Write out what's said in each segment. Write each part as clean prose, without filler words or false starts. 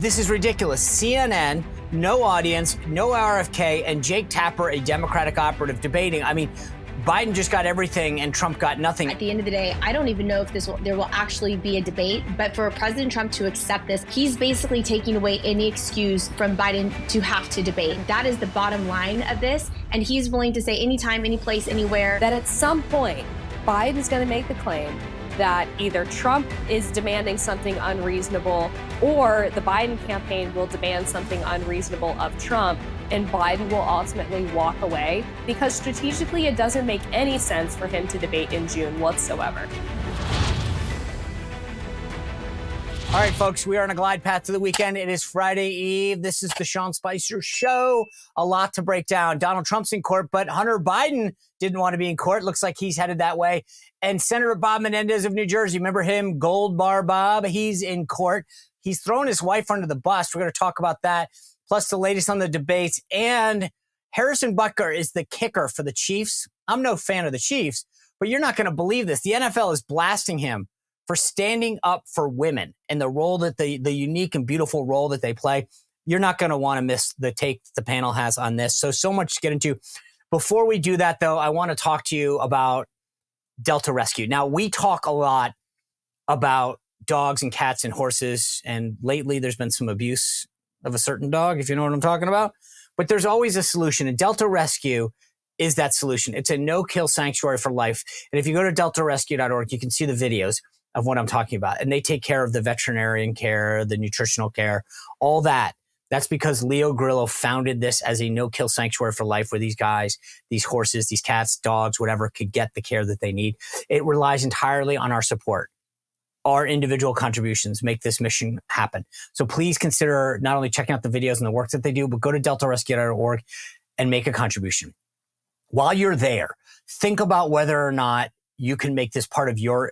This is ridiculous. CNN, no audience, no RFK, and Jake Tapper, a Democratic operative, debating. I mean, Biden just got everything and Trump got nothing. At the end of the day, I don't even know if there will actually be a debate, but for President Trump to accept this, he's basically taking away any excuse from Biden to have to debate. That is the bottom line of this, and he's willing to say anytime, any place, anywhere. That at some point, Biden's going to make the claim that either Trump is demanding something unreasonable or the Biden campaign will demand something unreasonable of Trump, and Biden will ultimately walk away because strategically it doesn't make any sense for him to debate in June whatsoever. All right, folks, we are on a glide path to the weekend. It is Friday Eve. This is the Sean Spicer Show. A lot to break down. Donald Trump's in court, but Hunter Biden didn't want to be in court. Looks like he's headed that way. And Senator Bob Menendez of New Jersey, remember him? Gold Bar Bob. He's in court. He's thrown his wife under the bus. We're going to talk about that, plus the latest on the debates. And Harrison Butker is the kicker for the Chiefs. I'm no fan of the Chiefs, but you're not going to believe this. The NFL is blasting him for standing up for women and the role that the unique and beautiful role that they play. You're not going to want to miss the take the panel has on this. So much to get into. Before we do that, though, I want to talk to you about Delta Rescue. Now, we talk a lot about dogs and cats and horses, and lately there's been some abuse of a certain dog, if you know what I'm talking about. But there's always a solution, and Delta Rescue is that solution. It's a no-kill sanctuary for life. And if you go to deltarescue.org, you can see the videos of what I'm talking about. And they take care of the veterinarian care, the nutritional care, all that. That's because Leo Grillo founded this as a no-kill sanctuary for life where these guys, these horses, these cats, dogs, whatever, could get the care that they need. It relies entirely on our support. Our individual contributions make this mission happen. So please consider not only checking out the videos and the work that they do, but go to deltarescue.org and make a contribution. While you're there, think about whether or not you can make this part of your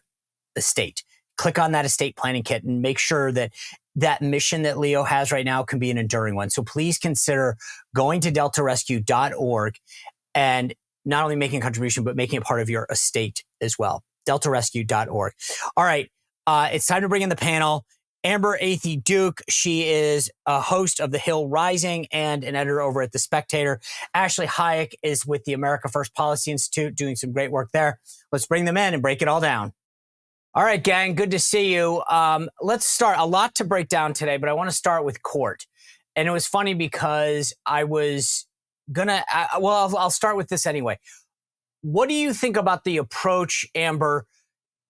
estate. Click on that estate planning kit and make sure that that mission that Leo has right now can be an enduring one. So please consider going to deltarescue.org and not only making a contribution, but making it part of your estate as well. deltarescue.org. All right. It's time to bring in the panel. Amber Athey Duke. She is a host of The Hill Rising and an editor over at The Spectator. Ashley Hayek is with the America First Policy Institute doing some great work there. Let's bring them in and break it all down. All right, gang, good to see you. Let's start. A lot to break down today, but I want to start with court. And it was funny because I was going to, I'll start with this anyway. What do you think about the approach, Amber,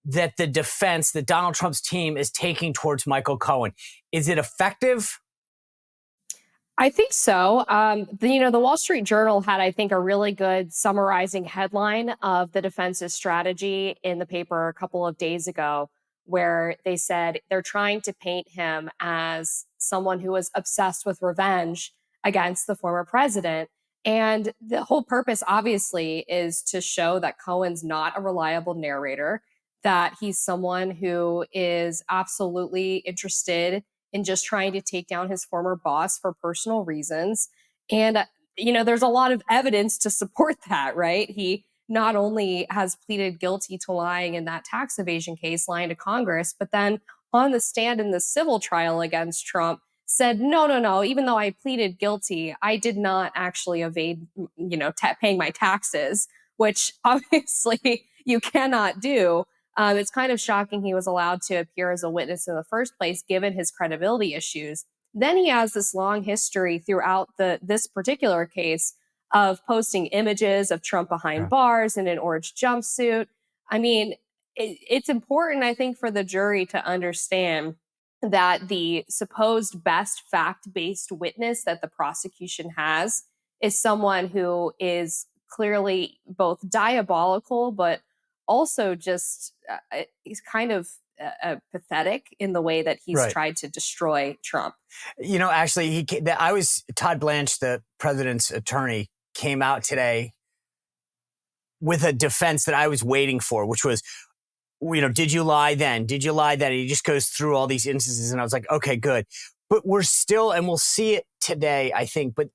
that the defense, that Donald Trump's team is taking towards Michael Cohen? Is it effective? I think so. The Wall Street Journal had, I think, a really good summarizing headline of the defense's strategy in the paper a couple of days ago, where they said they're trying to paint him as someone who was obsessed with revenge against the former president. And the whole purpose, obviously, is to show that Cohen's not a reliable narrator, that he's someone who is absolutely interested in just trying to take down his former boss for personal reasons. And, there's a lot of evidence to support that, right? He not only has pleaded guilty to lying in that tax evasion case, lying to Congress, but then on the stand in the civil trial against Trump said, no, even though I pleaded guilty, I did not actually evade, paying my taxes, which obviously you cannot do. It's kind of shocking he was allowed to appear as a witness in the first place, given his credibility issues. Then he has this long history throughout this particular case of posting images of Trump behind bars in an orange jumpsuit. I mean, it's important, I think, for the jury to understand that the supposed best fact-based witness that the prosecution has is someone who is clearly both diabolical, but also just he's kind of pathetic in the way that he's tried to destroy Trump. Actually, Todd Blanche, the president's attorney, came out today with a defense that I was waiting for, which was, did you lie then? Did you lie then? And he just goes through all these instances. And I was like, okay, good. But we're still, and we'll see it today, I think, but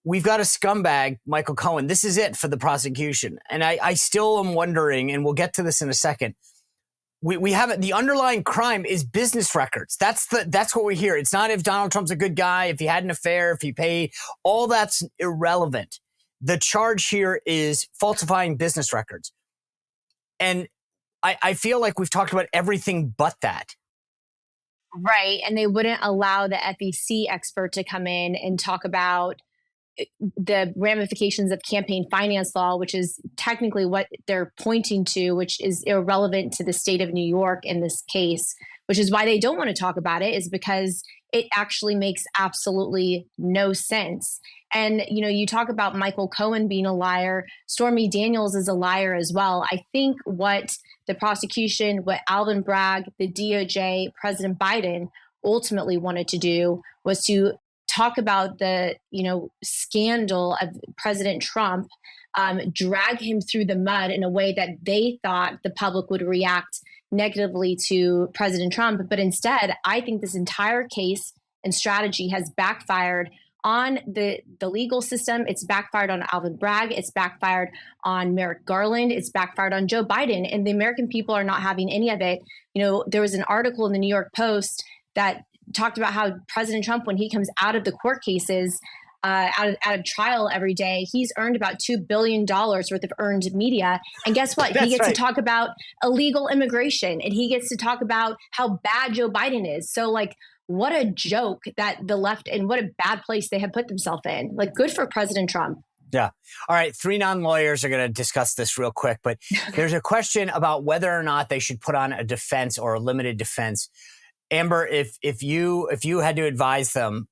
we've got a scumbag, Michael Cohen. This is it for the prosecution. And I still am wondering, and we'll get to this in a second, we have the underlying crime is business records. That's what we hear. It's not if Donald Trump's a good guy, if he had an affair, if he paid. All that's irrelevant. The charge here is falsifying business records. And I feel like we've talked about everything but that. Right. And they wouldn't allow the FEC expert to come in and talk about the ramifications of campaign finance law, which is technically what they're pointing to, which is irrelevant to the state of New York in this case, which is why they don't want to talk about it, is because it actually makes absolutely no sense. And, you talk about Michael Cohen being a liar. Stormy Daniels is a liar as well. I think what the prosecution, what Alvin Bragg, the DOJ, President Biden ultimately wanted to do was to talk about the, scandal of President Trump, drag him through the mud in a way that they thought the public would react negatively to President Trump. But instead, I think this entire case and strategy has backfired on the legal system. It's backfired on Alvin Bragg. It's backfired on Merrick Garland. It's backfired on Joe Biden. And the American people are not having any of it. There was an article in the New York Post that talked about how President Trump, when he comes out of the court cases, out of trial every day, he's earned about $2 billion worth of earned media. And guess what? He gets to talk about illegal immigration, and he gets to talk about how bad Joe Biden is. So what a joke that the left, and what a bad place they have put themselves in. Good for President Trump. Yeah. All right. 3 non-lawyers are going to discuss this real quick, but there's a question about whether or not they should put on a defense or a limited defense. Amber, if you had to advise them,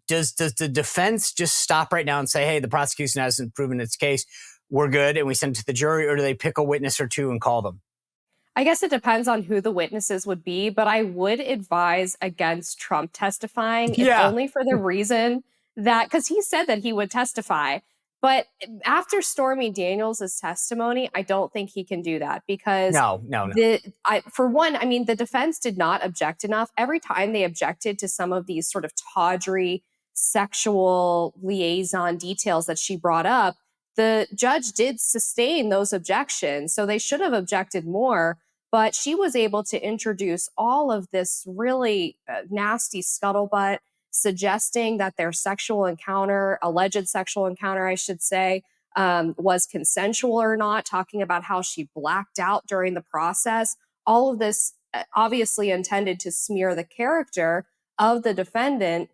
does the defense just stop right now and say, hey, the prosecution hasn't proven its case, we're good, and we send it to the jury, or do they pick a witness or two and call them? I guess it depends on who the witnesses would be, but I would advise against Trump testifying, if only for the reason that, because he said that he would testify. But after Stormy Daniels' testimony, I don't think he can do that, because no. For one, the defense did not object enough. Every time they objected to some of these sort of tawdry sexual liaison details that she brought up, the judge did sustain those objections. So they should have objected more. But she was able to introduce all of this really nasty scuttlebutt, suggesting that their sexual encounter, alleged sexual encounter, I should say, was consensual or not, talking about how she blacked out during the process. All of this obviously intended to smear the character of the defendant.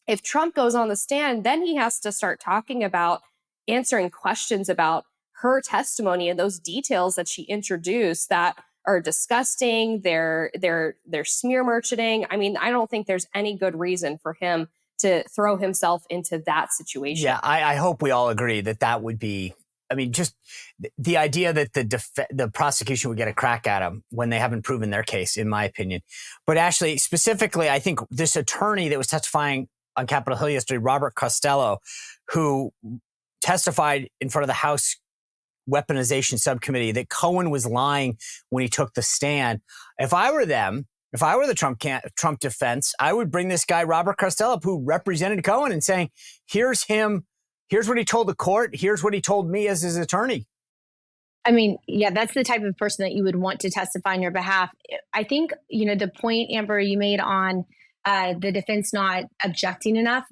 If Trump goes on the stand, then he has to start talking about answering questions about her testimony and those details that she introduced that are disgusting. They're smear merchanting. I don't think there's any good reason for him to throw himself into that situation. Yeah, I hope we all agree that would be, just the idea that the prosecution would get a crack at him when they haven't proven their case, in my opinion. But actually, specifically, I think this attorney that was testifying on Capitol Hill yesterday, Robert Costello, who testified in front of the House Weaponization Subcommittee, that Cohen was lying when he took the stand. If I were the Trump defense, I would bring this guy, Robert Costello, who represented Cohen, and saying, here's him, here's what he told the court, here's what he told me as his attorney. That's the type of person that you would want to testify on your behalf. I think, the point, Amber, you made on the defense not objecting enough,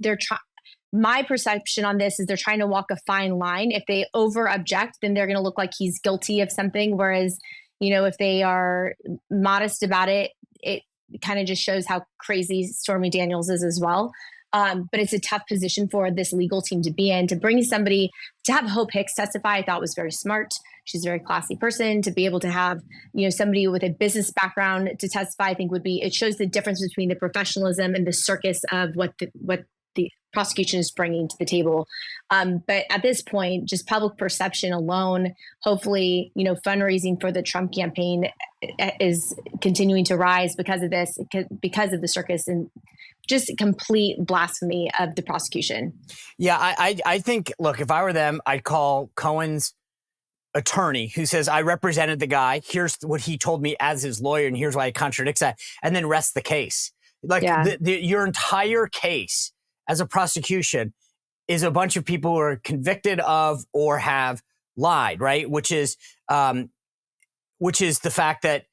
my perception on this is they're trying to walk a fine line. If they over object, then they're going to look like he's guilty of something. Whereas, if they are modest about it, it kind of just shows how crazy Stormy Daniels is as well. But it's a tough position for this legal team to be in. To bring somebody, to have Hope Hicks testify, I thought was very smart. She's a very classy person. To be able to have, somebody with a business background to testify, I think it shows the difference between the professionalism and the circus of what the prosecution is bringing to the table. But at this point, just public perception alone, hopefully, fundraising for the Trump campaign is continuing to rise because of this, because of the circus and just complete blasphemy of the prosecution. Yeah, I think, look, if I were them, I'd call Cohen's attorney who says, I represented the guy. Here's what he told me as his lawyer, and here's why it contradicts that, and then rest the case. Your entire case as a prosecution is a bunch of people who are convicted of or have lied, right? Which is the fact that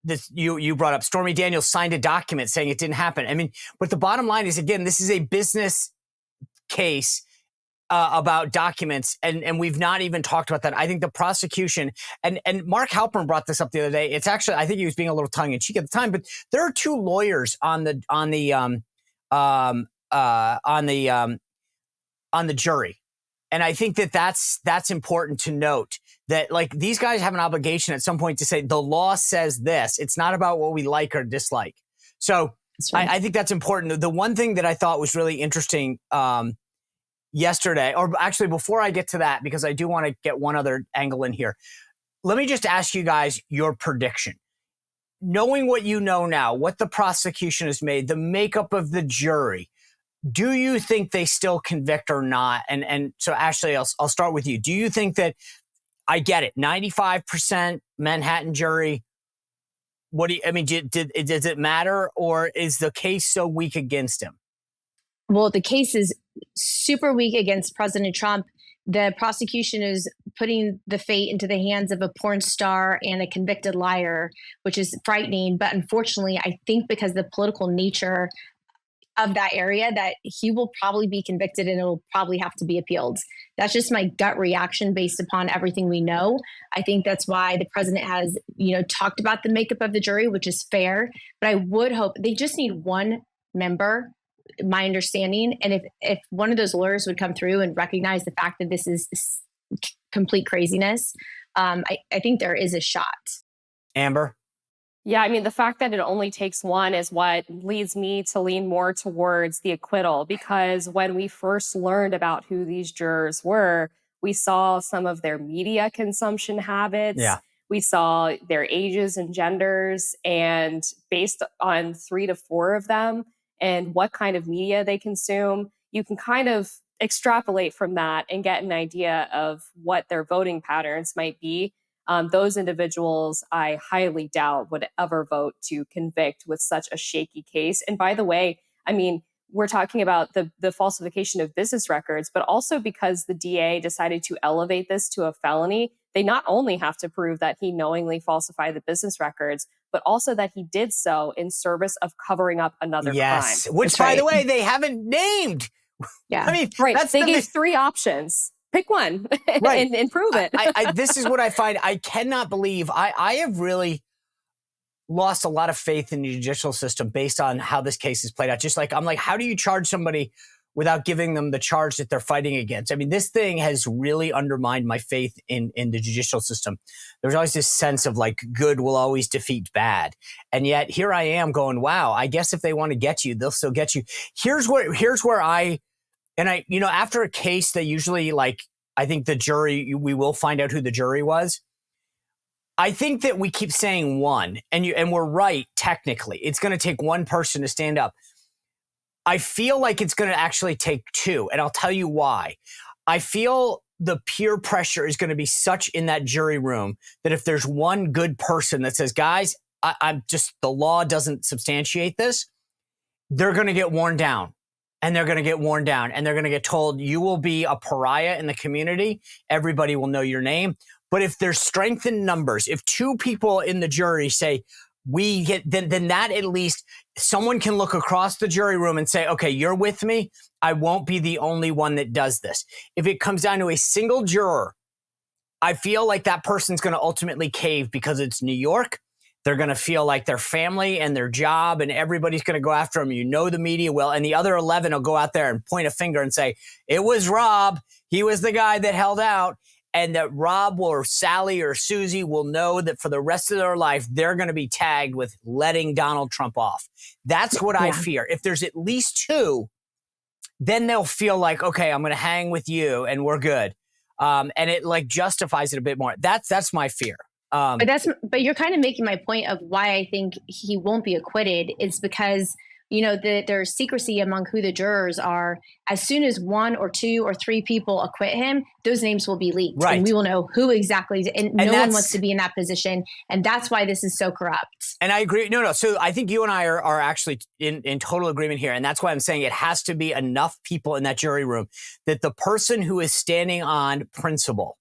this you brought up. Stormy Daniels signed a document saying it didn't happen. I mean, but the bottom line is, again, this is a business case about documents, and we've not even talked about that. I think the prosecution, and Mark Halpern brought this up the other day. It's actually, I think he was being a little tongue in cheek at the time, but there are two lawyers on the jury, and I think that's important to note. That, like, these guys have an obligation at some point to say the law says this. It's not about what we like or dislike. So right. I think that's important. The one thing that I thought was really interesting yesterday, or actually before I get to that, because I do want to get one other angle in here. Let me just ask you guys your prediction. Knowing what you know now, what the prosecution has made, the makeup of the jury, do you think they still convict or not? And so, Ashley, I'll start with you. Do you think that, I get it, 95% Manhattan jury? What do you, I mean, does it matter, or is the case so weak against him? Well, the case is super weak against President Trump. The prosecution is putting the fate into the hands of a porn star and a convicted liar, which is frightening. But unfortunately, I think because the political nature of that area, that he will probably be convicted and it will probably have to be appealed. That's just my gut reaction based upon everything we know. I think that's why the president has, talked about the makeup of the jury, which is fair. But I would hope they just need one member, my understanding. And if one of those lawyers would come through and recognize the fact that this is complete craziness, I think there is a shot. Amber? Yeah, I mean, the fact that it only takes one is what leads me to lean more towards the acquittal, because when we first learned about who these jurors were, we saw some of their media consumption habits. Yeah. We saw their ages and genders, and based on 3 to 4 of them and what kind of media they consume, you can kind of extrapolate from that and get an idea of what their voting patterns might be. Those individuals, I highly doubt would ever vote to convict with such a shaky case. And by the way, I mean, we're talking about the falsification of business records, but also because the DA decided to elevate this to a felony, they not only have to prove that he knowingly falsified the business records, but also that he did so in service of covering up another crime. Which, by the way, they haven't named. Yeah, I mean, right. They gave 3 options. Pick one right. and prove it. This is what I find. I cannot believe I have really lost a lot of faith in the judicial system based on how this case is played out. Just like, I'm like, how do you charge somebody without giving them the charge that they're fighting against? I mean, this thing has really undermined my faith in the judicial system. There's always this sense of like good will always defeat bad. And yet here I am going, wow, I guess if they want to get you, they'll still get you. Here's where after a case, they usually, like, I think the jury, we will find out who the jury was. I think that we keep saying one, and we're right, technically. It's going to take one person to stand up. I feel like it's going to actually take 2, and I'll tell you why. I feel the peer pressure is going to be such in that jury room that if there's one good person that says, guys, I'm just, the law doesn't substantiate this, they're going to get worn down. And they're going to get worn down, and they're going to get told you will be a pariah in the community. Everybody will know your name. But if there's strength in numbers, if 2 people in the jury say we get, then that at least someone can look across the jury room and say, okay, you're with me. I won't be the only one that does this. If it comes down to a single juror, I feel like that person's going to ultimately cave because it's New York. They're going to feel like their family and their job, and everybody's going to go after them. You know, the media will. And the other 11 will go out there and point a finger and say, it was Rob. He was the guy that held out. And that Rob or Sally or Susie will know that for the rest of their life, they're going to be tagged with letting Donald Trump off. That's what I fear. If there's at least 2, then they'll feel like, okay, I'm going to hang with you and we're good. And it like justifies it a bit more. That's my fear. But you're kind of making my point of why I think he won't be acquitted is because, there's secrecy among who the jurors are. As soon as 1 or 2 or 3 people acquit him, those names will be leaked. Right. And we will know who exactly, and no one wants to be in that position. And that's why this is so corrupt. And I agree. No. So I think you and I are actually in total agreement here. And that's why I'm saying it has to be enough people in that jury room that the person who is standing on principle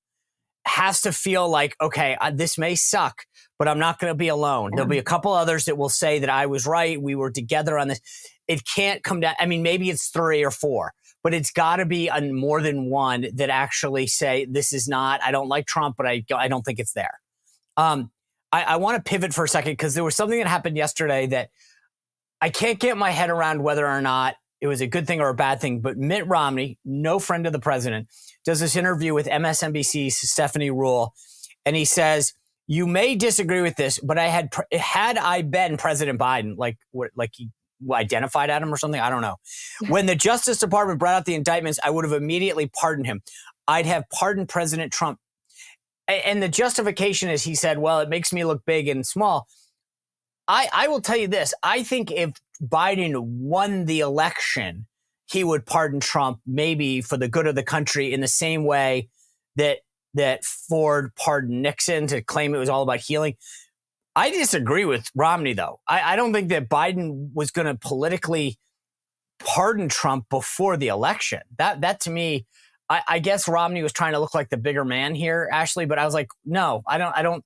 has to feel like, okay, this may suck, but I'm not going to be alone. There'll be a couple others that will say that I was right. We were together on this. It can't come down. I mean, maybe it's 3 or 4, but it's got to be more than one that actually say, this is not, I don't like Trump, but I don't think it's there. I want to pivot for a second because there was something that happened yesterday that I can't get my head around whether or not it was a good thing or a bad thing. But Mitt Romney, no friend of the president, does this interview with MSNBC's Stephanie Ruhle. And he says, you may disagree with this, but had I been President Biden, like he identified at him or something, I don't know. When the Justice Department brought out the indictments, I would have immediately pardoned him. I'd have pardoned President Trump. And the justification is, he said, well, it makes me look big and small. I will tell you this. I think if Biden won the election, he would pardon Trump, maybe for the good of the country, in the same way that Ford pardoned Nixon to claim it was all about healing. I disagree with Romney, though. I don't think that Biden was going to politically pardon Trump before the election. That to me, I guess Romney was trying to look like the bigger man here, Ashley. But I was like, no, I don't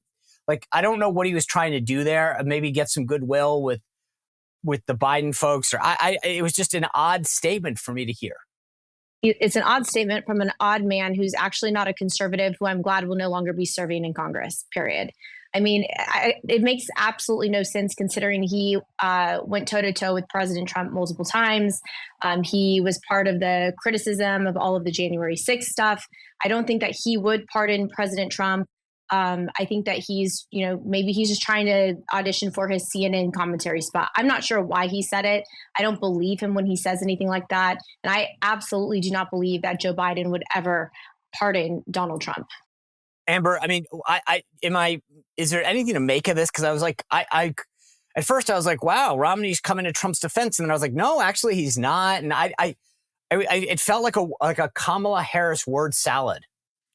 know what he was trying to do there. Maybe get some goodwill with the Biden folks, or it was just an odd statement for me to hear. It's an odd statement from an odd man who's actually not a conservative, who I'm glad will no longer be serving in Congress, period. I mean, it makes absolutely no sense considering he went toe-to-toe with President Trump multiple times. He was part of the criticism of all of the January 6th stuff. I don't think that he would pardon President Trump. I think that he's, maybe he's just trying to audition for his CNN commentary spot. I'm not sure why he said it. I don't believe him when he says anything like that. And I absolutely do not believe that Joe Biden would ever pardon Donald Trump. Amber, I mean, is there anything to make of this? Because I was like, at first I was like, wow, Romney's coming to Trump's defense. And then I was like, no, actually he's not. And it felt like a Kamala Harris word salad.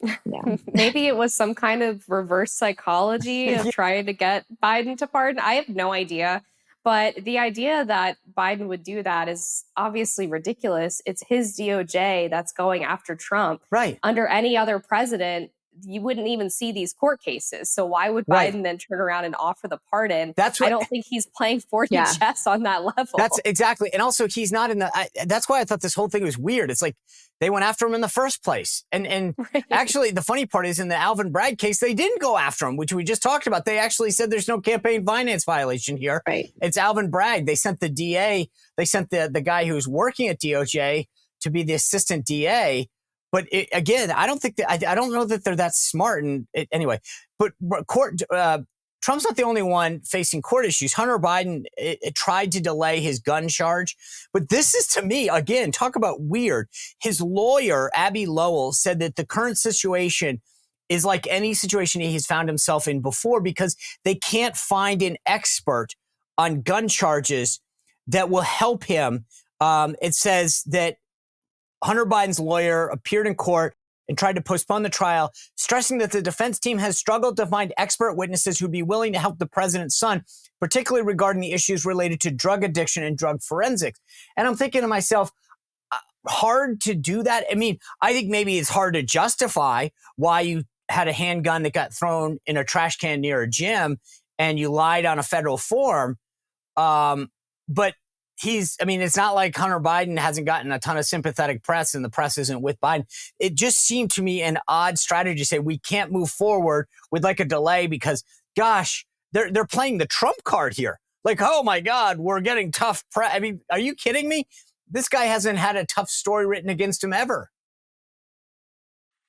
Yeah. Maybe it was some kind of reverse psychology of trying to get Biden to pardon. I have no idea. But the idea that Biden would do that is obviously ridiculous. It's his DOJ that's going after Trump. Right. Under any other president, you wouldn't even see these court cases. So why would Biden then turn around and offer the pardon? I don't think he's playing 4D chess on that level. That's exactly. And also he's not in that's why I thought this whole thing was weird. It's like they went after him in the first place. And actually the funny part is in the Alvin Bragg case, they didn't go after him, which we just talked about. They actually said there's no campaign finance violation here. Right. It's Alvin Bragg. They sent the DA, they sent the guy who's working at DOJ to be the assistant DA. But again, I don't know that they're that smart. And anyway, but Trump's not the only one facing court issues. Hunter Biden tried to delay his gun charge. But this is, to me, again, talk about weird. His lawyer, Abby Lowell, said that the current situation is like any situation he has found himself in before because they can't find an expert on gun charges that will help him. It says that Hunter Biden's lawyer appeared in court and tried to postpone the trial, stressing that the defense team has struggled to find expert witnesses who'd be willing to help the president's son, particularly regarding the issues related to drug addiction and drug forensics. And I'm thinking to myself, hard to do that. I mean, I think maybe it's hard to justify why you had a handgun that got thrown in a trash can near a gym and you lied on a federal form. But it's not like Hunter Biden hasn't gotten a ton of sympathetic press and the press isn't with Biden. It just seemed to me an odd strategy to say we can't move forward with like a delay because, gosh, they're playing the Trump card here. Like, oh my God, we're getting tough press. I mean, are you kidding me? This guy hasn't had a tough story written against him ever.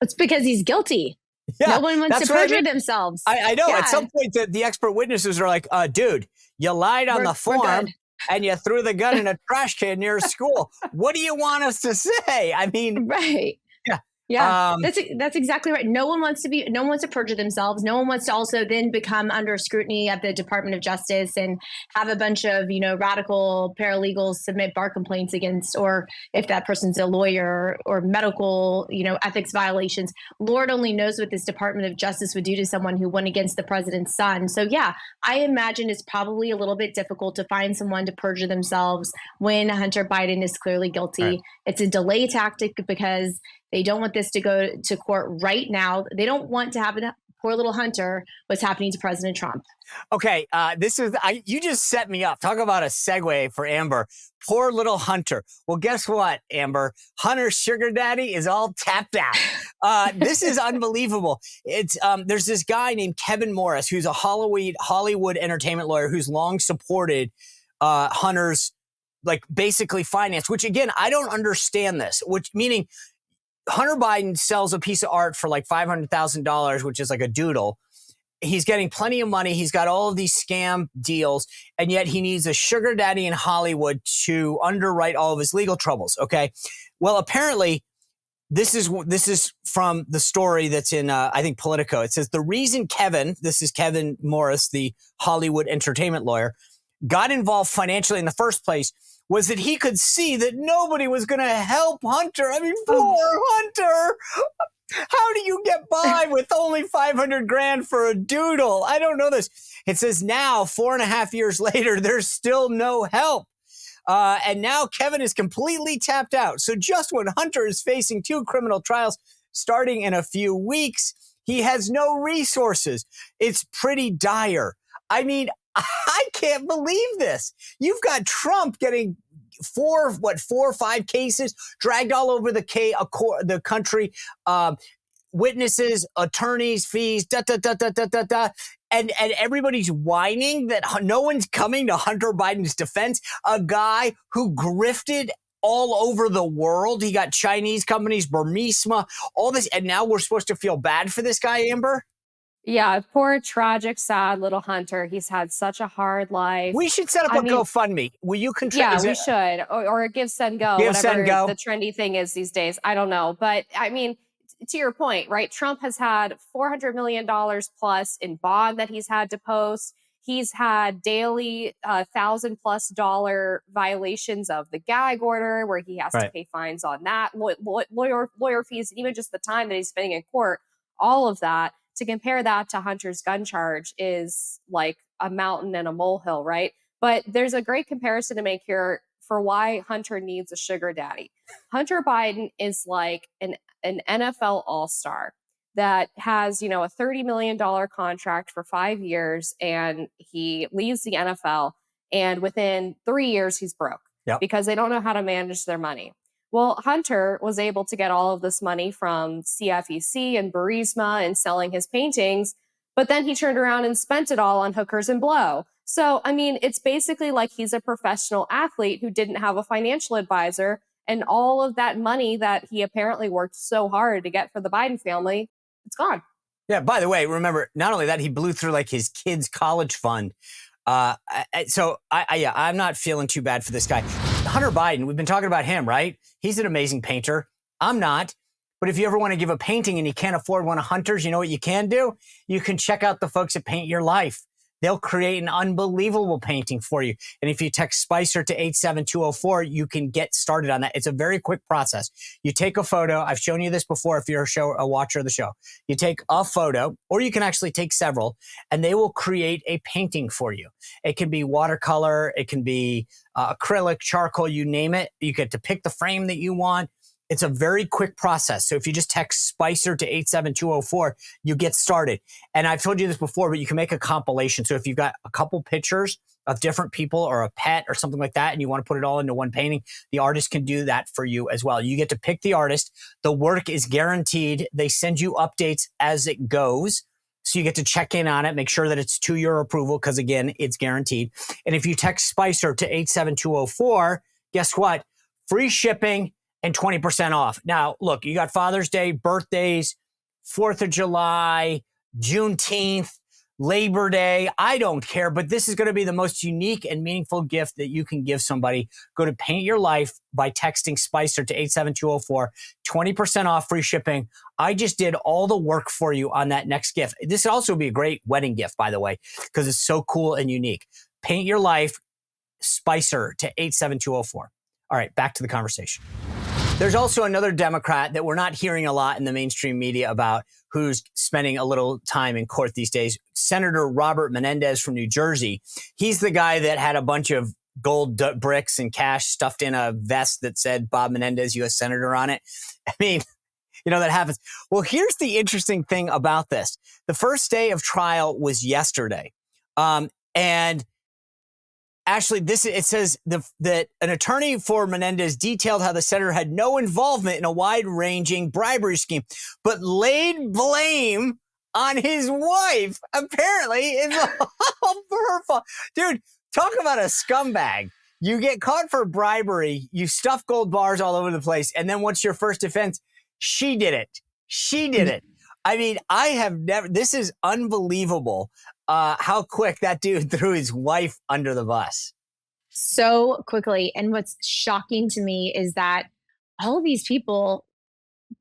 It's because he's guilty. Yeah, no one wants to perjure themselves. I know. Yeah. At some point, the expert witnesses are like, dude, you lied on the form. And you threw the gun in a trash can near a school. What do you want us to say? I mean, right. Yeah, that's exactly right. No one wants to perjure themselves. No one wants to also then become under scrutiny at the Department of Justice and have a bunch of, radical paralegals submit bar complaints against, or if that person's a lawyer or medical, ethics violations. Lord only knows what this Department of Justice would do to someone who went against the president's son. So yeah, I imagine it's probably a little bit difficult to find someone to perjure themselves when Hunter Biden is clearly guilty. Right. It's a delay tactic because They don't want this to go to court right now. They don't want to happen. Poor little Hunter, what's happening to President Trump. Okay, you just set me up. Talk about a segue for Amber. Poor little Hunter. Well, guess what, Amber? Hunter's sugar daddy is all tapped out. This is unbelievable. It's there's this guy named Kevin Morris, who's a Hollywood entertainment lawyer who's long supported Hunter's basically finance, which again, I don't understand this, which meaning Hunter Biden sells a piece of art for like $500,000, which is like a doodle. He's getting plenty of money. He's got all of these scam deals, and yet he needs a sugar daddy in Hollywood to underwrite all of his legal troubles. Okay. Well, apparently this is from the story that's in, I think, Politico. It says the reason this is Kevin Morris, the Hollywood entertainment lawyer, got involved financially in the first place was that he could see that nobody was going to help Hunter. I mean, poor Hunter. How do you get by with only $500,000 for a doodle? I don't know this. It says now, 4.5 years later, there's still no help. And now Kevin is completely tapped out. So just when Hunter is facing 2 criminal trials starting in a few weeks, he has no resources. It's pretty dire. I mean, I can't believe this. You've got Trump getting 4 or 5 cases dragged all over the country, witnesses, attorneys, fees, and everybody's whining that no one's coming to Hunter Biden's defense. A guy who grifted all over the world. He got Chinese companies, Burmisma, all this, and now we're supposed to feel bad for this guy, Amber? Yeah, poor, tragic, sad little Hunter. He's had such a hard life. We should set up a GoFundMe. Will you contribute? Yeah, we should. Or give Send Go, whatever the trendy thing is these days. I don't know. But I mean, to your point, right? Trump has had $400 million plus in bond that he's had to post. He's had daily $1,000+ violations of the gag order where he has to pay fines on that, lawyer fees, and even just the time that he's spending in court, all of that. To compare that to Hunter's gun charge is like a mountain and a molehill, right? But there's a great comparison to make here for why Hunter needs a sugar daddy. Hunter Biden is like an NFL all-star that has, a $30 million contract for 5 years, and he leaves the NFL, and within 3 years, he's broke because they don't know how to manage their money. Well, Hunter was able to get all of this money from CFEC and Burisma and selling his paintings, but then he turned around and spent it all on hookers and blow. So, I mean, it's basically like he's a professional athlete who didn't have a financial advisor, and all of that money that he apparently worked so hard to get for the Biden family, it's gone. Yeah, by the way, remember, not only that, he blew through like his kids' college fund. So I'm not feeling too bad for this guy. Hunter Biden, we've been talking about him, right? He's an amazing painter. I'm not. But if you ever want to give a painting and you can't afford one of Hunter's, you know what you can do? You can check out the folks at Paint Your Life. They'll create an unbelievable painting for you. And if you text Spicer to 87204, you can get started on that. It's a very quick process. You take a photo. I've shown you this before if you're a watcher of the show. You take a photo, or you can actually take several, and they will create a painting for you. It can be watercolor. It can be acrylic, charcoal, you name it. You get to pick the frame that you want. It's a very quick process. So if you just text Spicer to 87204, you get started. And I've told you this before, but you can make a compilation. So if you've got a couple pictures of different people or a pet or something like that, and you want to put it all into one painting, the artist can do that for you as well. You get to pick the artist. The work is guaranteed. They send you updates as it goes. So you get to check in on it, make sure that it's to your approval, because again, it's guaranteed. And if you text Spicer to 87204, guess what? Free shipping and 20% off. Now, look, you got Father's Day, birthdays, 4th of July, Juneteenth, Labor Day. I don't care, but this is going to be the most unique and meaningful gift that you can give somebody. Go to Paint Your Life by texting Spicer to 87204, 20% off, free shipping. I just did all the work for you on that next gift. This would also be a great wedding gift, by the way, because it's so cool and unique. Paint Your Life, Spicer to 87204. All right, back to the conversation. There's also another Democrat that we're not hearing a lot in the mainstream media about, who's spending a little time in court these days. Senator Robert Menendez from New Jersey. He's the guy that had a bunch of gold bricks and cash stuffed in a vest that said Bob Menendez, U.S. Senator on it. I mean, That happens. Well, here's the interesting thing about this. The first day of trial was yesterday. And actually, it says that an attorney for Menendez detailed how the senator had no involvement in a wide-ranging bribery scheme, but laid blame on his wife. Apparently, it's all her fault. Dude, talk about a scumbag. You get caught for bribery, you stuff gold bars all over the place, and then what's your first defense? She did it. She did it. I mean, I have never, this is unbelievable how quick that dude threw his wife under the bus. So quickly. And what's shocking to me is that all of these people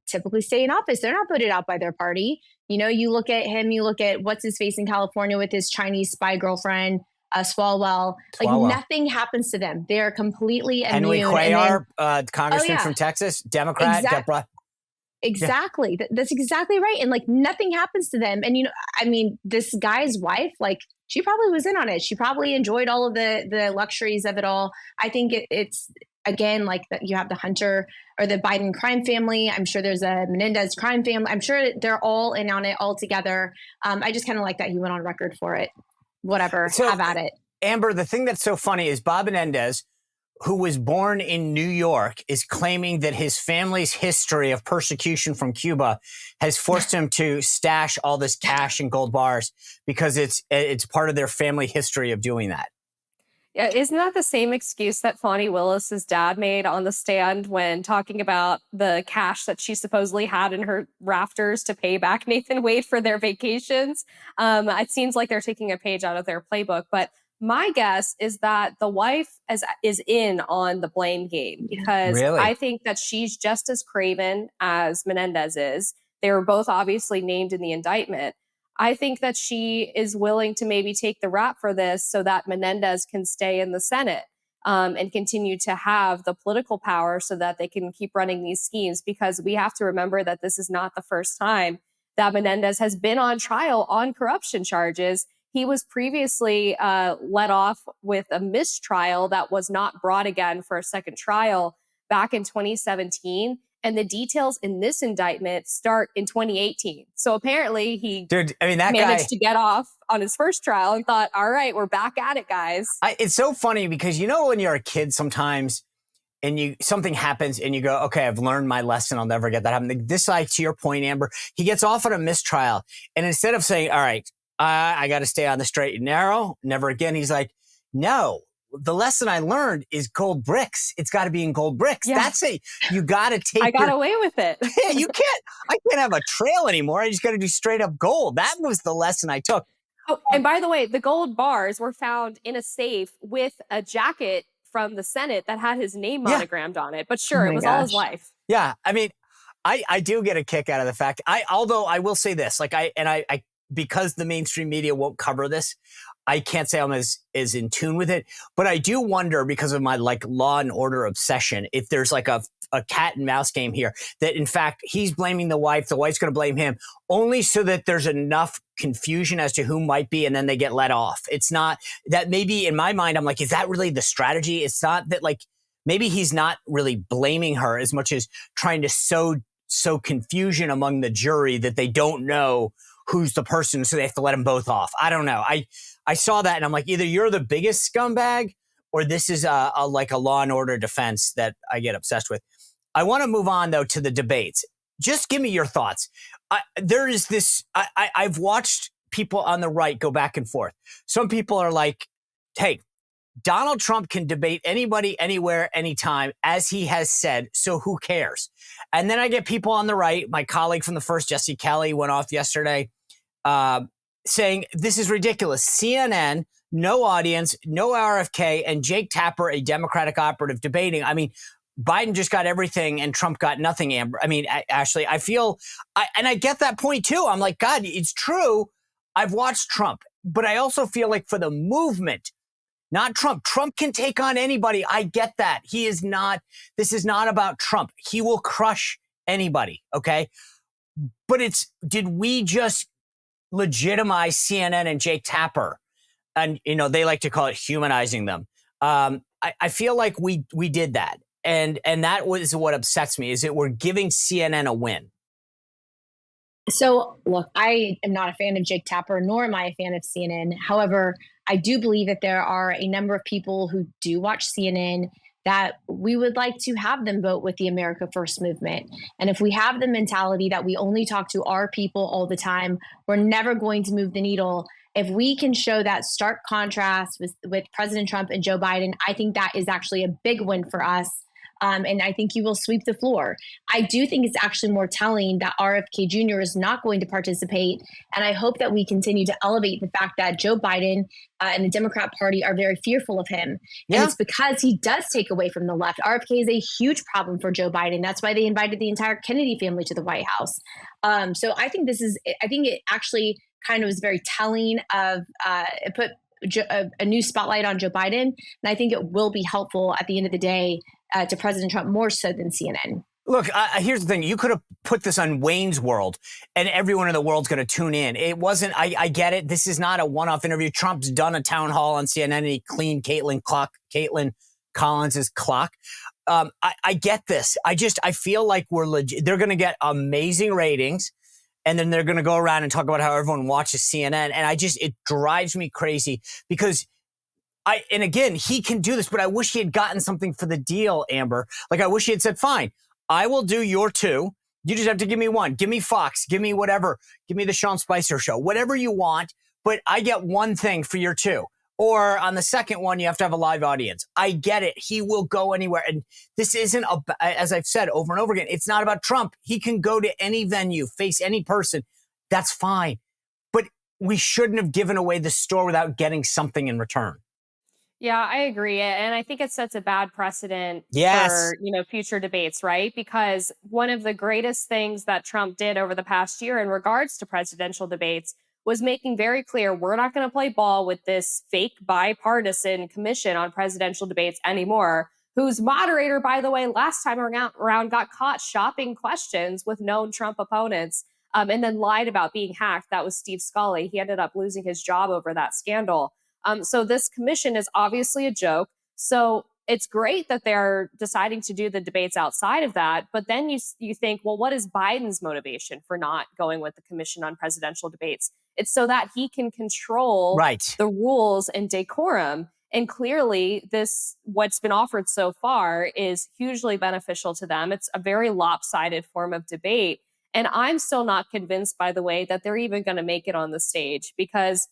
typically stay in office. They're not voted out by their party. You look at him, you look at what's his face in California with his Chinese spy girlfriend, Swalwell. Like nothing happens to them. They're completely immune. Henry Cuellar, congressman from Texas, Democrat. Exactly. That's exactly right. And nothing happens to them. And this guy's wife, she probably was in on it. She probably enjoyed all of the luxuries of it all. I think it's again, that you have the Hunter or the Biden crime family. I'm sure there's a Menendez crime family. I'm sure they're all in on it all together. I just kind of like that he went on record for it. Whatever, have at it. Amber, the thing that's so funny is Bob Menendez, who was born in New York, is claiming that his family's history of persecution from Cuba has forced him to stash all this cash and gold bars because it's part of their family history of doing that. Yeah, isn't that the same excuse that Fonnie Willis's dad made on the stand when talking about the cash that she supposedly had in her rafters to pay back Nathan Wade for their vacations? It seems like they're taking a page out of their playbook, but my guess is that the wife is in on the blame game because Really? I think that she's just as craven as Menendez is. They were both obviously named in the indictment. I think that she is willing to maybe take the rap for this so that Menendez can stay in the Senate and continue to have the political power so that they can keep running these schemes, because we have to remember that this is not the first time that Menendez has been on trial on corruption charges. He was previously let off with a mistrial that was not brought again for a second trial back in 2017. And the details in this indictment start in 2018. So apparently he managed to get off on his first trial and thought, all right, we're back at it, guys. It's so funny because when you're a kid sometimes and something happens and you go, okay, I've learned my lesson. I'll never get that happen. This, to your point, Amber, he gets off on a mistrial. And instead of saying, all right, I got to stay on the straight and narrow, never again, he's like, no. The lesson I learned is gold bricks. It's got to be in gold bricks. Yeah. That's it. You got to take. I got away with it. Yeah, I can't have a trail anymore. I just got to do straight up gold. That was the lesson I took. Oh, and by the way, the gold bars were found in a safe with a jacket from the Senate that had his name monogrammed on it. But sure, it was all his life. Yeah, I mean, I do get a kick out of the fact. Although I will say this, I because the mainstream media won't cover this, I can't say I'm as in tune with it, but I do wonder, because of my law and order obsession, if there's a cat and mouse game here, that in fact he's blaming the wife's going to blame him, only so that there's enough confusion as to who might be, and then they get let off. It's not that, maybe in my mind, I'm like, is that really the strategy? It's not that, maybe he's not really blaming her as much as trying to sow confusion among the jury that they don't know who's the person, so they have to let them both off. I don't know. I saw that and I'm like, either you're the biggest scumbag or this is a law and order defense that I get obsessed with. I want to move on though to the debates. Just give me your thoughts. There is this, I've watched people on the right go back and forth. Some people are like, hey, Donald Trump can debate anybody, anywhere, anytime, as he has said, so who cares? And then I get people on the right, my colleague from the first, Jesse Kelly, went off yesterday, saying this is ridiculous. CNN, no audience, no RFK, and Jake Tapper, a Democratic operative, debating. I mean, Biden just got everything and Trump got nothing, Amber. I mean, Ashley, I feel, and I get that point too. I'm like, God, it's true. I've watched Trump, but I also feel like for the movement, not Trump. Trump can take on anybody. I get that. This is not about Trump. He will crush anybody, okay? But did we just legitimize CNN and Jake Tapper? And, they like to call it humanizing them. I feel like we did that. And that was what upsets me, is that we're giving CNN a win. So, look, I am not a fan of Jake Tapper, nor am I a fan of CNN. However, I do believe that there are a number of people who do watch CNN that we would like to have them vote with the America First movement. And if we have the mentality that we only talk to our people all the time, we're never going to move the needle. If we can show that stark contrast with President Trump and Joe Biden, I think that is actually a big win for us. And I think you will sweep the floor. I do think it's actually more telling that RFK Jr. is not going to participate. And I hope that we continue to elevate the fact that Joe Biden and the Democrat Party are very fearful of him. Yeah. And it's because he does take away from the left. RFK is a huge problem for Joe Biden. That's why they invited the entire Kennedy family to the White House. So I think I think it actually kind of was very telling of it put a new spotlight on Joe Biden. And I think it will be helpful at the end of the day to President Trump more so than CNN. Look, here's the thing. You could have put this on Wayne's World and everyone in the world's going to tune in. It wasn't, I get it. This is not a one-off interview. Trump's done a town hall on CNN and he cleaned Caitlin Collins' clock. I get this. I feel like we're legit. They're going to get amazing ratings. And then they're going to go around and talk about how everyone watches CNN. And it drives me crazy because and again, he can do this, but I wish he had gotten something for the deal, Amber. Like, I wish he had said, fine, I will do your two. You just have to give me one. Give me Fox. Give me whatever. Give me the Sean Spicer show. Whatever you want, but I get one thing for your two. Or on the second one, you have to have a live audience. I get it. He will go anywhere. And this isn't, as I've said over and over again, it's not about Trump. He can go to any venue, face any person. That's fine. But we shouldn't have given away the store without getting something in return. Yeah, I agree. And I think it sets a bad precedent Yes. for, future debates, right? Because one of the greatest things that Trump did over the past year in regards to presidential debates was making very clear we're not going to play ball with this fake bipartisan commission on presidential debates anymore, whose moderator, by the way, last time around got caught shopping questions with known Trump opponents and then lied about being hacked. That was Steve Scully. He ended up losing his job over that scandal. So this commission is obviously a joke. So it's great that they're deciding to do the debates outside of that. But then you think, well, what is Biden's motivation for not going with the commission on presidential debates? It's so that he can control the rules and decorum. And clearly, what's been offered so far is hugely beneficial to them. It's a very lopsided form of debate. And I'm still not convinced, by the way, that they're even going to make it on the stage, because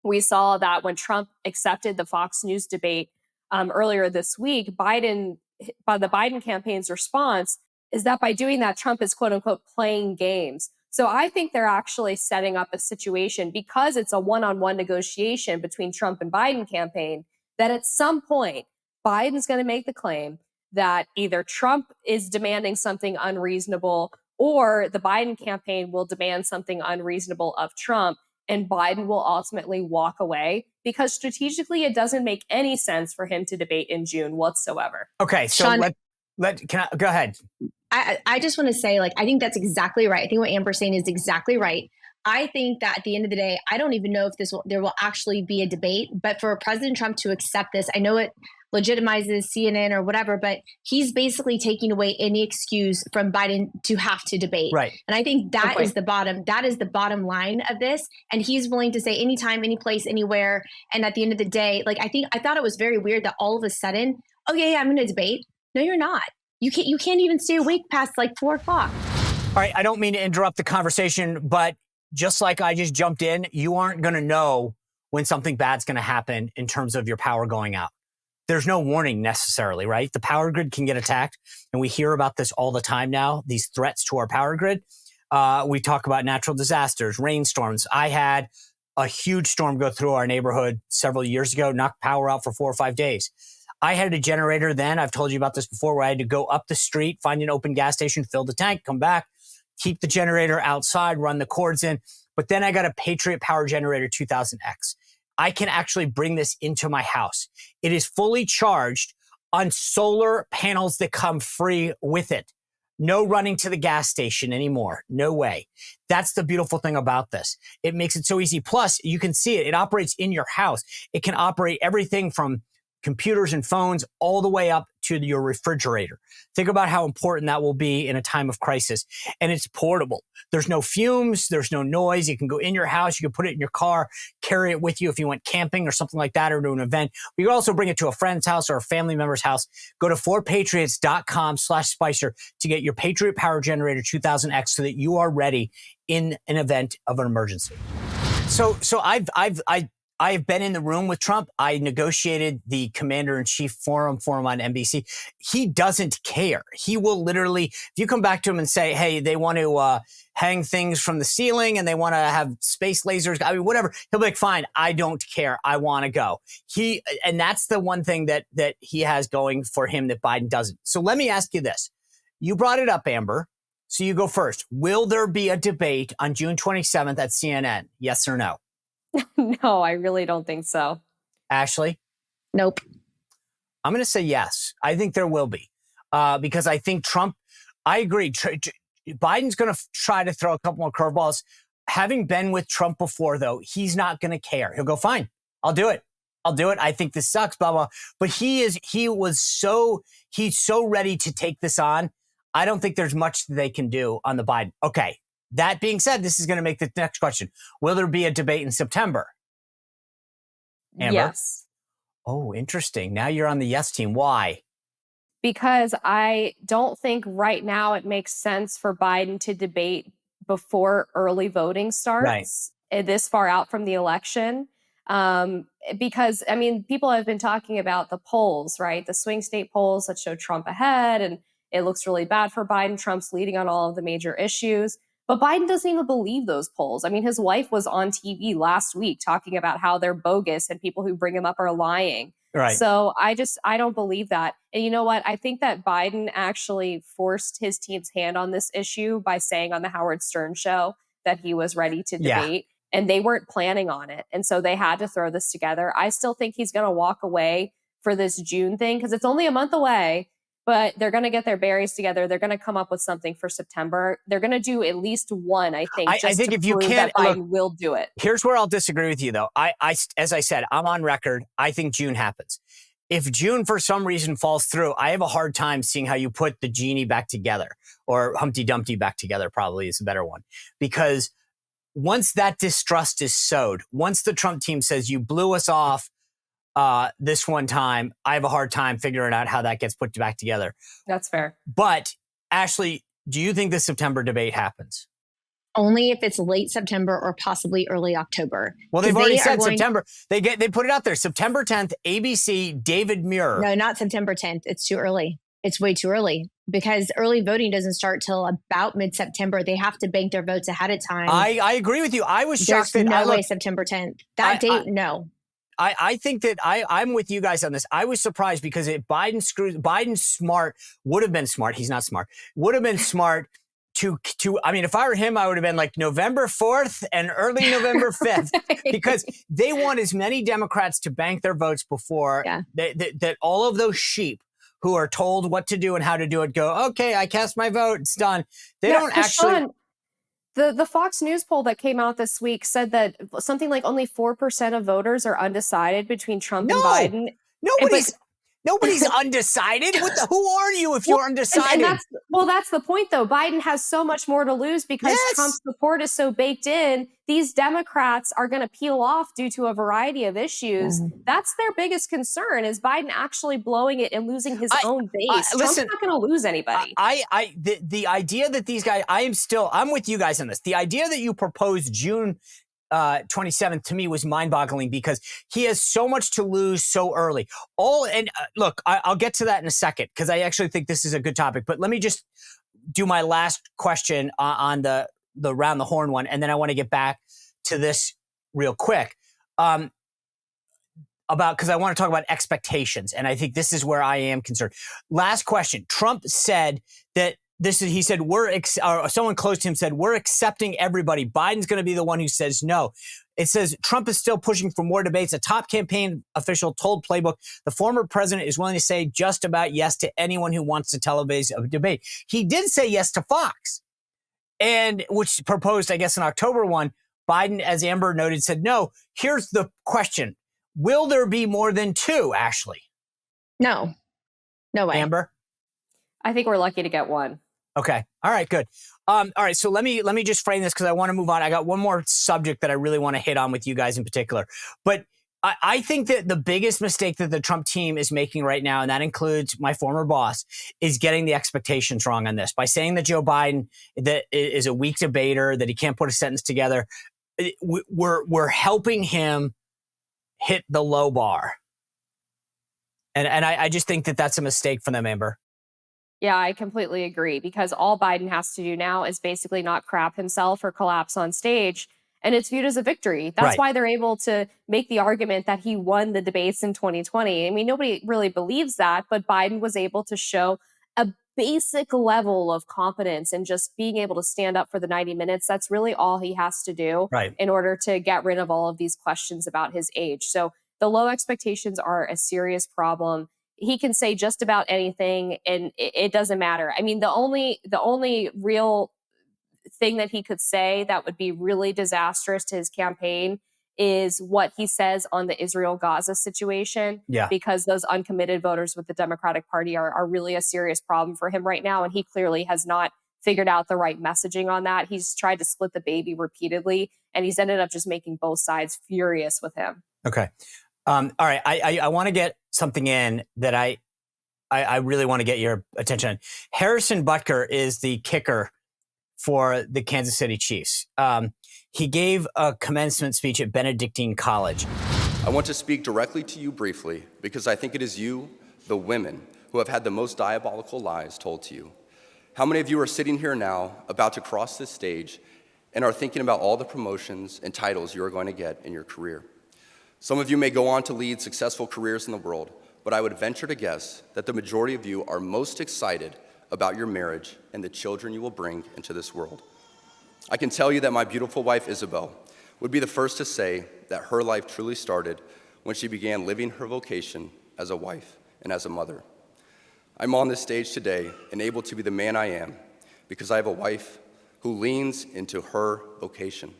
we saw that when Trump accepted the Fox News debate earlier this week, the Biden campaign's response is that by doing that, Trump is, quote unquote, playing games. So I think they're actually setting up a situation, because it's a one-on-one negotiation between Trump and Biden campaign, that at some point, Biden's going to make the claim that either Trump is demanding something unreasonable or the Biden campaign will demand something unreasonable of Trump. And Biden will ultimately walk away, because strategically it doesn't make any sense for him to debate in June whatsoever. Okay, so Sean, go ahead. I just want to say, I think that's exactly right. I think what Amber's saying is exactly right. I think that at the end of the day, I don't even know if there will actually be a debate, but for President Trump to accept this, I know it legitimizes CNN or whatever, but he's basically taking away any excuse from Biden to have to debate. Right. And I think that is the bottom line of this. And he's willing to say anytime, any place, anywhere. And at the end of the day, I thought it was very weird that all of a sudden, oh yeah, I'm going to debate. No, you're not. You can't even stay awake past 4 o'clock. All right. I don't mean to interrupt the conversation, but just like I just jumped in, you aren't going to know when something bad's going to happen in terms of your power going out. There's no warning necessarily, right? The power grid can get attacked. And we hear about this all the time now, these threats to our power grid. We talk about natural disasters, rainstorms. I had a huge storm go through our neighborhood several years ago, knocked power out for 4 or 5 days. I had a generator then, I've told you about this before, where I had to go up the street, find an open gas station, fill the tank, come back, keep the generator outside, run the cords in. But then I got a Patriot Power Generator 2000X. I can actually bring this into my house. It is fully charged on solar panels that come free with it. No running to the gas station anymore. No way. That's the beautiful thing about this. It makes it so easy. Plus, you can see it. It operates in your house. It can operate everything from computers and phones, all the way up to your refrigerator. Think about how important that will be in a time of crisis. And it's portable. There's no fumes. There's no noise. You can go in your house. You can put it in your car, carry it with you if you went camping or something like that, or to an event. You can also bring it to a friend's house or a family member's house. Go to 4patriots.com/Spicer to get your Patriot Power Generator 2000X so that you are ready in an event of an emergency. So I've been in the room with Trump. I negotiated the commander-in-chief forum for him on NBC. He doesn't care. He will literally, if you come back to him and say, hey, they want to hang things from the ceiling and they want to have space lasers, I mean, whatever, he'll be like, fine, I don't care. I want to go. And that's the one thing that he has going for him that Biden doesn't. So let me ask you this. You brought it up, Amber. So you go first. Will there be a debate on June 27th at CNN? Yes or no? No, I really don't think so. Ashley? Nope. I'm going to say yes. I think there will be because I think Trump, I agree. Biden's going to try to throw a couple more curveballs. Having been with Trump before, though, he's not going to care. He'll go, fine, I'll do it. I think this sucks, blah, blah. But he's so ready to take this on. I don't think there's much they can do on the Biden. Okay. That being said, this is going to make the next question. Will there be a debate in September? Amber? Yes. Oh, interesting. Now you're on the yes team. Why? Because I don't think right now it makes sense for Biden to debate before early voting starts, this far out from the election. Because, I mean, people have been talking about the polls, right? The swing state polls that show Trump ahead, and it looks really bad for Biden. Trump's leading on all of the major issues. But Biden doesn't even believe those polls. I mean, his wife was on TV last week talking about how they're bogus and people who bring him up are lying. Right. So I don't believe that. And you know what? I think that Biden actually forced his team's hand on this issue by saying on the Howard Stern show that he was ready to debate. And they weren't planning on it. And so they had to throw this together. I still think he's going to walk away for this June thing because it's only a month away. But they're going to get their berries together. They're going to come up with something for September. They're going to do at least one, I think. I think if you can't, that Biden will do it. Here's where I'll disagree with you, though. As I said, I'm on record. I think June happens. If June, for some reason, falls through, I have a hard time seeing how you put the genie back together, or Humpty Dumpty back together. Probably is a better one, because once that distrust is sowed, once the Trump team says you blew us off this one time, I have a hard time figuring out how that gets put back together. That's fair. But Ashley, do you think the September debate happens? Only if it's late September or possibly early October. Well, they've already said September. They put it out there. September 10th, ABC, David Muir. No, not September 10th. It's too early. It's way too early because early voting doesn't start till about mid-September. They have to bank their votes ahead of time. I agree with you. I was shocked There's that no way September 10th. That date, no. I think that I'm with you guys on this. I was surprised because Biden's smart, would have been smart. He's not smart. Would have been smart to, I mean, if I were him, I would have been like November 4th and early November 5th, because they want as many Democrats to bank their votes before that all of those sheep who are told what to do and how to do it go, okay, I cast my vote. It's done. They don't actually. Sean, the Fox News poll that came out this week said that something like only 4% of voters are undecided between Trump and Biden. Nobody's undecided. Who are you if you're undecided? And that's the point, though. Biden has so much more to lose because Trump's support is so baked in. These Democrats are going to peel off due to a variety of issues. That's their biggest concern, is Biden actually blowing it and losing his own base. Trump's not going to lose anybody. The idea that these guys, I'm with you guys on this. The idea that you proposed June 27th to me was mind-boggling because he has so much to lose so early. Look, I'll get to that in a second because I actually think this is a good topic. But let me just do my last question on the round the horn one, and then I want to get back to this real quick because I want to talk about expectations, and I think this is where I am concerned. Last question: Trump said that. He said, someone close to him said, we're accepting everybody. Biden's going to be the one who says no. It says Trump is still pushing for more debates. A top campaign official told Playbook the former president is willing to say just about yes to anyone who wants to televise a debate. He did say yes to Fox, and which proposed, I guess, an October one. Biden, as Amber noted, said no. Here's the question. Will there be more than two, Ashley? No way. Amber? I think we're lucky to get one. Okay. All right, good. All right, so let me just frame this because I want to move on. I got one more subject that I really want to hit on with you guys in particular. But I think that the biggest mistake that the Trump team is making right now, and that includes my former boss, is getting the expectations wrong on this. By saying that Joe Biden that is a weak debater, that he can't put a sentence together, we're helping him hit the low bar. And I just think that that's a mistake for them, Amber. Yeah, I completely agree, because all Biden has to do now is basically not crap himself or collapse on stage, and it's viewed as a victory. That's Right. why they're able to make the argument that he won the debates in 2020. I mean, nobody really believes that, but Biden was able to show a basic level of competence and just being able to stand up for the 90 minutes. That's really all he has to do Right. in order to get rid of all of these questions about his age. So the low expectations are a serious problem. He can say just about anything and it doesn't matter. I mean, the only real thing that he could say that would be really disastrous to his campaign is what he says on the Israel-Gaza situation, Yeah. because those uncommitted voters with the Democratic Party are really a serious problem for him right now. And he clearly has not figured out the right messaging on that. He's tried to split the baby repeatedly, and he's ended up just making both sides furious with him. Okay. All right. I want to get something in that I really want to get your attention on. Harrison Butker is the kicker for the Kansas City Chiefs. He gave a commencement speech at Benedictine College. I want to speak directly to you briefly because I think it is you, the women, who have had the most diabolical lies told to you. How many of you are sitting here now about to cross this stage and are thinking about all the promotions and titles you are going to get in your career? Some of you may go on to lead successful careers in the world, but I would venture to guess that the majority of you are most excited about your marriage and the children you will bring into this world. I can tell you that my beautiful wife, Isabel, would be the first to say that her life truly started when she began living her vocation as a wife and as a mother. I'm on this stage today and able to be the man I am because I have a wife who leans into her vocation.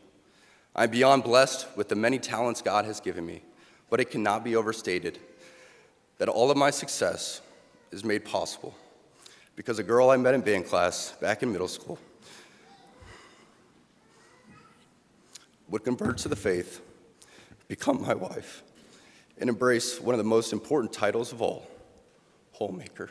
I'm beyond blessed with the many talents God has given me, but it cannot be overstated that all of my success is made possible because a girl I met in band class back in middle school would convert to the faith, become my wife, and embrace one of the most important titles of all, homemaker.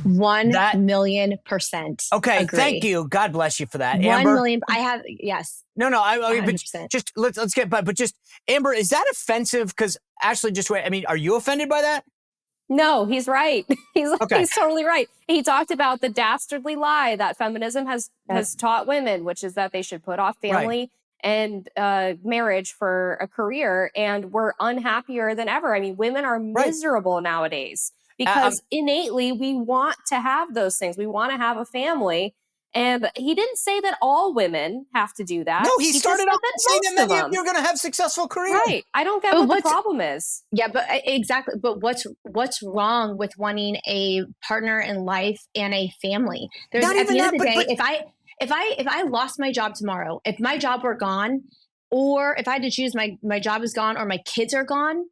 1,000,000%. Okay, agree. thank you. God bless you for that, 1 Amber. million. I have, yes. No, I mean, but 100%. just let's get, but just Amber, is that offensive? Because Ashley, just wait. I mean, are you offended by that? No, he's right. He's Okay. he's totally right. He talked about the dastardly lie that feminism has taught women, which is that they should put off family and marriage for a career, and we're unhappier than ever. I mean, women are miserable nowadays because innately we want to have those things. We want to have a family. And he didn't say that all women have to do that. No, he started just off said saying most that of maybe them. you're going to have successful careers. Right. I don't get But what the what's- problem is. Yeah, but exactly. But what's wrong with wanting a partner in life and a family? There's Not at even the end that, of the day, but- if I lost my job tomorrow, if my job were gone, or if I had to choose my job is gone or my kids are gone,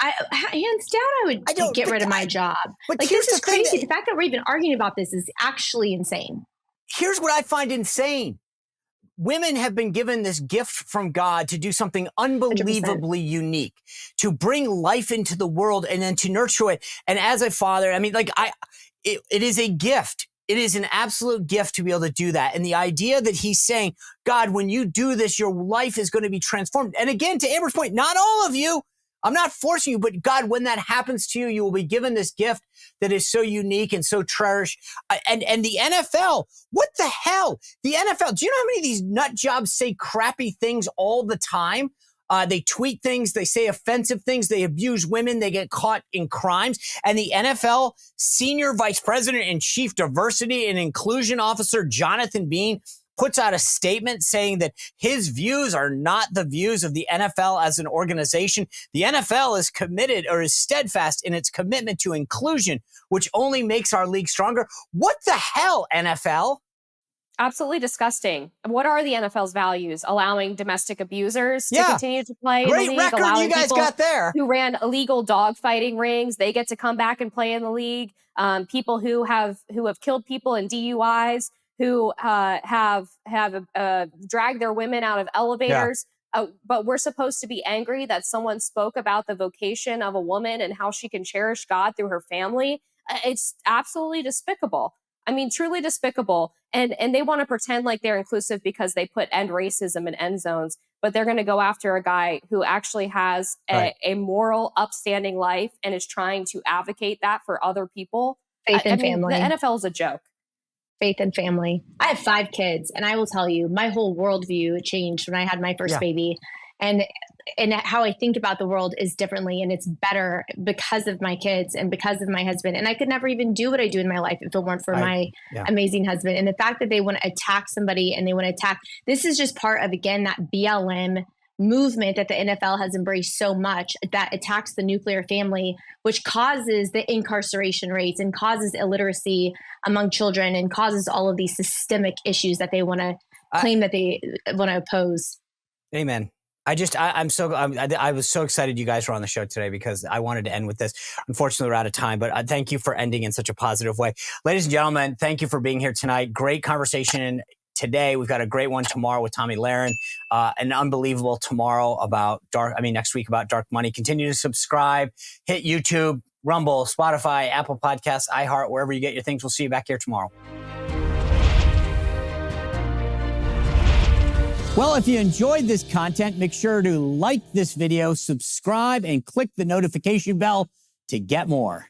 hands down I would get rid of my job. But Like, here's this is the thing crazy. that- The fact that we're even arguing about this is actually insane. Here's what I find insane. Women have been given this gift from God to do something unbelievably unique, to bring life into the world and then to nurture it. And as a father, I mean, like it is a gift. It is an absolute gift to be able to do that. And the idea that he's saying, God, when you do this, your life is going to be transformed. And again, to Amber's point, not all of you, I'm not forcing you, but God, when that happens to you, you will be given this gift that is so unique and so cherished. And the NFL, what the hell? The NFL, do you know how many of these nut jobs say crappy things all the time? They tweet things, they say offensive things, they abuse women, they get caught in crimes. And the NFL Senior Vice President and Chief Diversity and Inclusion Officer, Jonathan Bean, puts out a statement saying that his views are not the views of the NFL as an organization. The NFL is committed or is steadfast in its commitment to inclusion, which only makes our league stronger. What the hell, NFL? Absolutely disgusting. What are the NFL's values? Allowing domestic abusers to continue to play in the Great league, record allowing you guys people got there. who ran illegal dog fighting rings, they get to come back and play in the league. People who have killed people in DUIs, who have dragged their women out of elevators. But we're supposed to be angry that someone spoke about the vocation of a woman and how she can cherish God through her family. It's absolutely despicable. I mean, truly despicable. And they want to pretend like they're inclusive because they put end racism in end zones, but they're going to go after a guy who actually has a moral, upstanding life and is trying to advocate that for other people. Faith and family. The NFL is a joke. Faith and family. I have 5 kids, and I will tell you, my whole worldview changed when I had my first baby. And how I think about the world is differently, and it's better because of my kids and because of my husband. And I could never even do what I do in my life if it weren't for my amazing husband. And the fact that they want to attack somebody and they want to attack, this is just part of, again, that BLM movement that the NFL has embraced so much, that attacks the nuclear family, which causes the incarceration rates and causes illiteracy among children and causes all of these systemic issues that they want to claim that they want to oppose. Amen. I was so excited you guys were on the show today because I wanted to end with this. Unfortunately, we're out of time, but thank you for ending in such a positive way. Ladies and gentlemen, thank you for being here tonight. Great conversation today. We've got a great one tomorrow with Tommy Lahren, an unbelievable tomorrow next week about dark money. Continue to subscribe, hit YouTube, Rumble, Spotify, Apple Podcasts, iHeart, wherever you get your things. We'll see you back here tomorrow. Well, if you enjoyed this content, make sure to like this video, subscribe, and click the notification bell to get more.